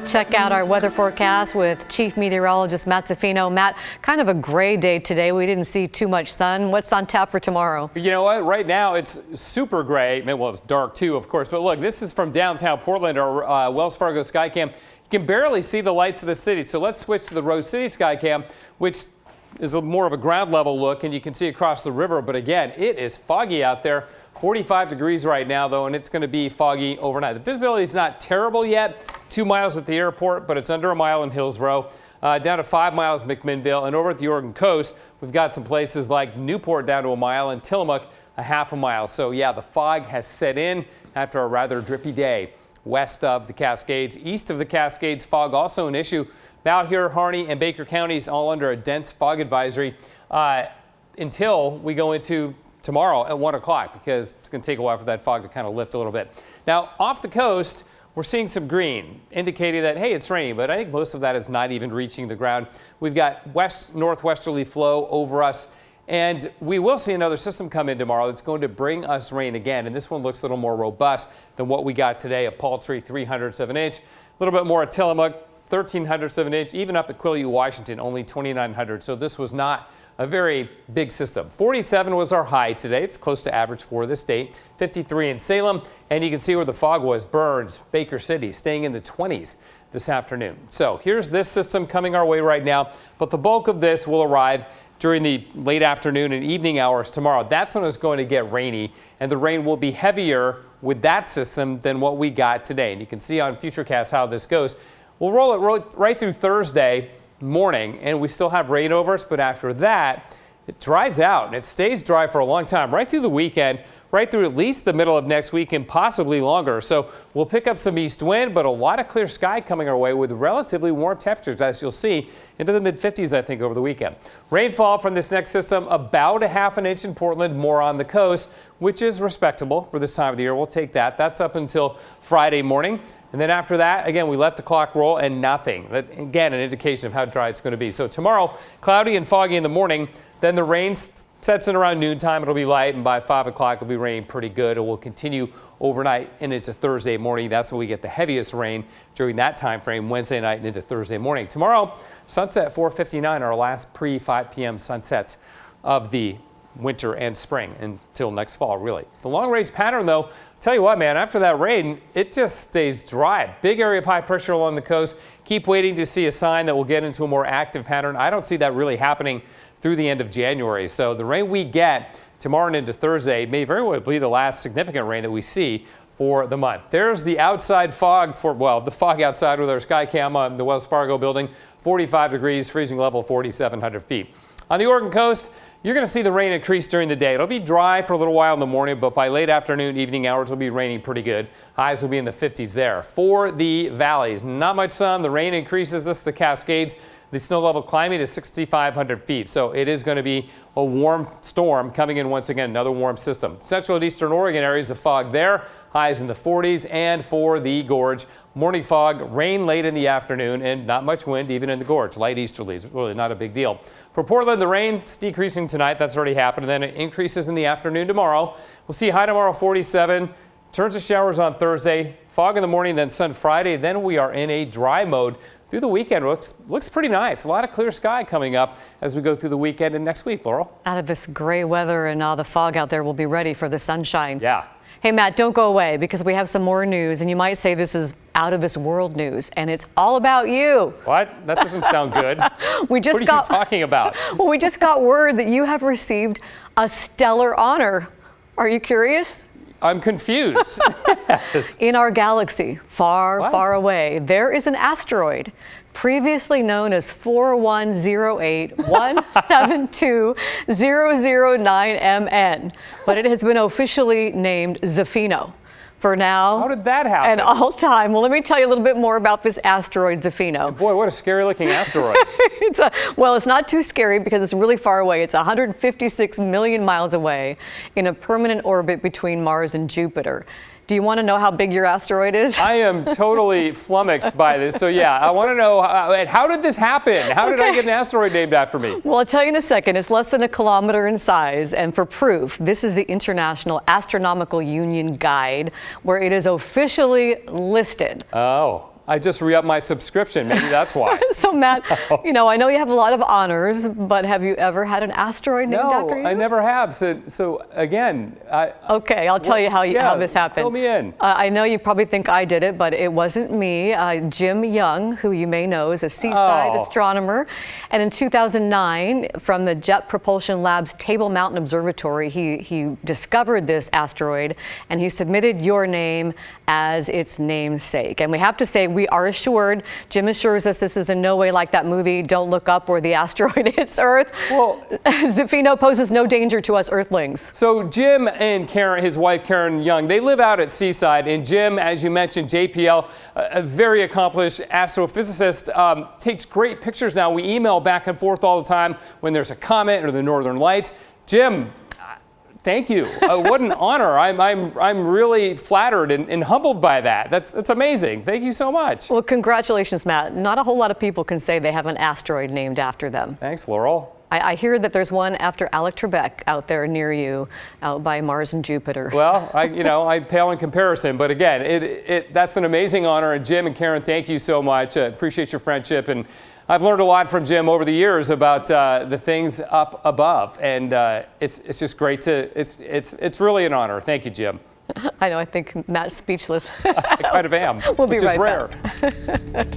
check out our weather forecast with Chief Meteorologist Matt Zaffino. Matt, kind of a gray day today. We didn't see too much sun. What's on tap for tomorrow? You know what? Right now it's super gray. Well, it's dark too, of course. But look, this is from downtown Portland, our Wells Fargo Skycam. You can barely see the lights of the city. So let's switch to the Rose City Skycam, which is more of a ground level look, and you can see across the river. But again, it is foggy out there. 45 degrees right now, though, and it's going to be foggy overnight. The visibility is not terrible yet. 2 miles at the airport, but it's under a mile in Hillsborough. Down to 5 miles McMinnville, and over at the Oregon coast, we've got some places like Newport down to a mile and Tillamook a half a mile. So yeah, the fog has set in after a rather drippy day. West of the Cascades, east of the Cascades, fog also an issue. Malheur, Harney, and Baker counties all under a dense fog advisory until we go into tomorrow at 1 o'clock, because it's going to take a while for that fog to kind of lift a little bit. Now, off the coast, we're seeing some green, indicating that, hey, it's raining, but I think most of that is not even reaching the ground. We've got west-northwesterly flow over us, and we will see another system come in tomorrow that's going to bring us rain again, and this one looks a little more robust than what we got today, a paltry 3/100 of an inch. A little bit more at Tillamook, 1/1300 of an inch, even up at Quileute, Washington, only 2,900. So this was not a very big system. 47 was our high today. It's close to average for this state. 53 in Salem, and you can see where the fog was. Burns, Baker City, staying in the 20s this afternoon. So here's this system coming our way right now, but the bulk of this will arrive during the late afternoon and evening hours tomorrow. That's when it's going to get rainy, and the rain will be heavier with that system than what we got today. And you can see on Futurecast how this goes. We'll roll it right through Thursday morning, and we still have rain over us, but after that, it dries out, and it stays dry for a long time, right through the weekend, right through at least the middle of next week, and possibly longer. So we'll pick up some east wind, but a lot of clear sky coming our way with relatively warm temperatures, as you'll see, into the mid-50s, I think, over the weekend. Rainfall from this next system, about a half an inch in Portland, more on the coast, which is respectable for this time of the year. We'll take that. That's up until Friday morning. And then after that, again, we let the clock roll and nothing. That, again, an indication of how dry it's going to be. So tomorrow, cloudy and foggy in the morning. Then the rain sets in around noontime. It'll be light, and by 5 o'clock, it'll be raining pretty good. It will continue overnight and into Thursday morning. That's when we get the heaviest rain during that time frame, Wednesday night and into Thursday morning. Tomorrow, sunset 4:59, our last pre-5 p.m. sunsets of the winter and spring until next fall, really. The long-range pattern, though, tell you what, man, after that rain, it just stays dry. Big area of high pressure along the coast. Keep waiting to see a sign that we'll get into a more active pattern. I don't see that really happening through the end of January. So the rain we get tomorrow and into Thursday may very well be the last significant rain that we see for the month. There's the outside fog for, well, the fog outside with our Skycam on the Wells Fargo building. 45 degrees, freezing level 4,700 feet. On the Oregon coast, you're going to see the rain increase during the day. It'll be dry for a little while in the morning, but by late afternoon, evening hours, it'll be raining pretty good. Highs will be in the 50s there. For the valleys, not much sun. The rain increases. This is the Cascades. The snow level climbing to 6,500 feet. So it is going to be a warm storm coming in once again, another warm system. Central and eastern Oregon areas of fog there. Highs in the 40s. And for the gorge, morning fog, rain late in the afternoon, and not much wind even in the gorge. Light easterlies, really not a big deal. For Portland, the rain's decreasing tonight. That's already happened. And then it increases in the afternoon tomorrow. We'll see high tomorrow 47. Turns to showers on Thursday. Fog in the morning, then sun Friday. Then we are in a dry mode through the weekend. Looks pretty nice. A lot of clear sky coming up as we go through the weekend and next week, Laurel. Out of this gray weather and all the fog out there, we'll be ready for the sunshine. Yeah. Hey, Matt, don't go away, because we have some more news, and you might say this is out of this world news, and it's all about you. What? That doesn't sound good. What are you talking about? Well, we just got word that you have received a stellar honor. Are you curious? I'm confused. Yes. In our galaxy, far away, there is an asteroid previously known as 4108172009MN, but it has been officially named Zaffino. For now, how did that happen? And all time. Well, let me tell you a little bit more about this asteroid, Zaffino. Boy, what a scary looking asteroid. Well, it's not too scary because it's really far away. It's 156 million miles away in a permanent orbit between Mars and Jupiter. Do you want to know how big your asteroid is? I am totally flummoxed by this. So yeah, I want to know, how did this happen? How did I get an asteroid named after me? Well, I'll tell you in a second. It's less than a kilometer in size. And for proof, this is the International Astronomical Union Guide, where it is officially listed. Oh. I just re-upped my subscription. Maybe that's why. So Matt, I know you have a lot of honors, but have you ever had an asteroid named after you? No, I never have. So again, okay, I'll tell you how this happened. Fill me in. I know you probably think I did it, but it wasn't me. Jim Young, who you may know, is a seaside astronomer, and in 2009, from the Jet Propulsion Lab's Table Mountain Observatory, he discovered this asteroid, and he submitted your name as its namesake. And we have to say, we are assured, Jim assures us this is in no way like that movie, Don't Look Up, where the asteroid hits Earth. Well, Zafino poses no danger to us Earthlings. So Jim and Karen, his wife Karen Young, they live out at Seaside. And Jim, as you mentioned, JPL, a very accomplished astrophysicist, takes great pictures now. We email back and forth all the time when there's a comet or the Northern Lights. Jim, thank you. What an honor. I'm really flattered and humbled by that. That's amazing. Thank you so much. Well, congratulations, Matt. Not a whole lot of people can say they have an asteroid named after them. Thanks, Laurel. I hear that there's one after Alec Trebek out there near you, out by Mars and Jupiter. Well, I pale in comparison, but again, that's an amazing honor. And Jim and Karen, thank you so much. Appreciate your friendship, and I've learned a lot from Jim over the years about the things up above, and it's just great to. It's really an honor. Thank you, Jim. I know. I think Matt's speechless. I kind of am. We'll be which right is rare. back.